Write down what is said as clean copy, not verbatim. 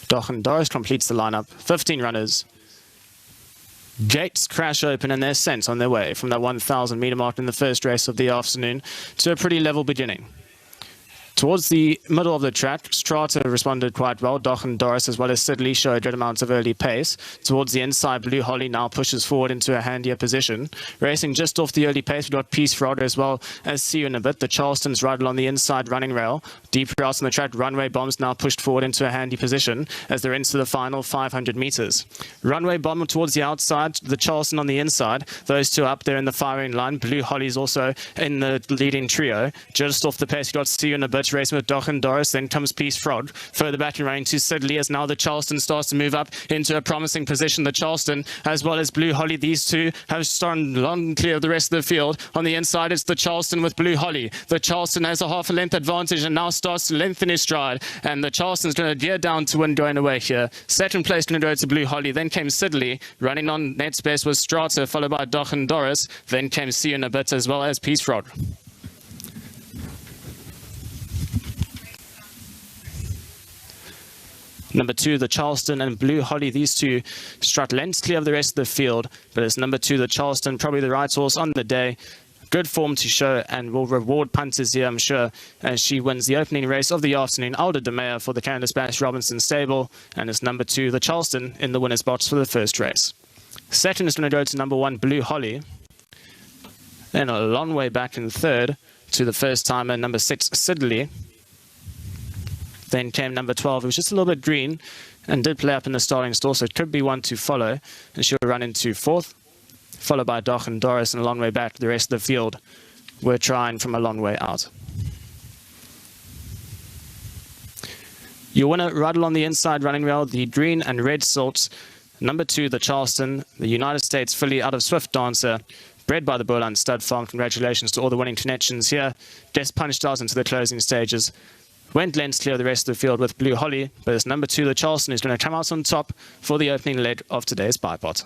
Doris completes the lineup. 15 runners. Gates crash open and they're sent on their way from that 1,000 meter mark in the first race of the afternoon to a pretty level beginning. Towards the middle of the track, Strata responded quite well. Doris as well as Sidley showed good amounts of early pace. Towards the inside, Blue Holly now pushes forward into a handier position. Racing just off the early pace, we've got Peace Frog as well as See You in a Bit. The Charleston's right along the inside running rail. Deep routes on the track, Runway Bombs now pushed forward into a handy position as they're into the final 500 meters. Runway Bomb towards the outside, the Charleston on the inside. Those two up there in the firing line. Blue Holly's also in the leading trio. Just off the pace, we've got See You in a Bit racing with Doris, then comes Peace Frog. Further back and running to Sidley as now the Charleston starts to move up into a promising position. The Charleston as well as Blue Holly, these two have started long clear of the rest of the field. On the inside it's the Charleston with Blue Holly. The Charleston has a half a length advantage and now starts to lengthen his stride, and the Charleston's going to gear down to win going away here. Second place going to go to Blue Holly, then came Sidley. Running on next best was Strata, followed by Doris, then came See You in a Bit as well as Peace Frog. Number 2, the Charleston and Blue Holly, these two strut lengths clear of the rest of the field, but it's number 2, the Charleston, probably the right horse on the day. Good form to show and will reward punters here, I'm sure, as she wins the opening race of the afternoon. Alda de Meyer for the Candice Bash Robinson stable, and it's number 2, the Charleston, in the winner's box for the first race. Second is going to go to number 1, Blue Holly. Then a long way back in third to the first timer, number 6, Sidley. Then came number 12, who was just a little bit green and did play up in the starting stall, so it could be one to follow. And she'll run into fourth, followed by Doris, and a long way back. The rest of the field were trying from a long way out. Your winner right along the inside running rail, the green and red silks. Number 2, the Charleston, the United States filly out of Swift Dancer, bred by the Burland Stud Farm. Congratulations to all the winning connections here. Just punched out into the closing stages. Went lengths clear of the rest of the field with Blue Holly, but it's number 2, the Charleston, is going to come out on top for the opening leg of today's buy pot.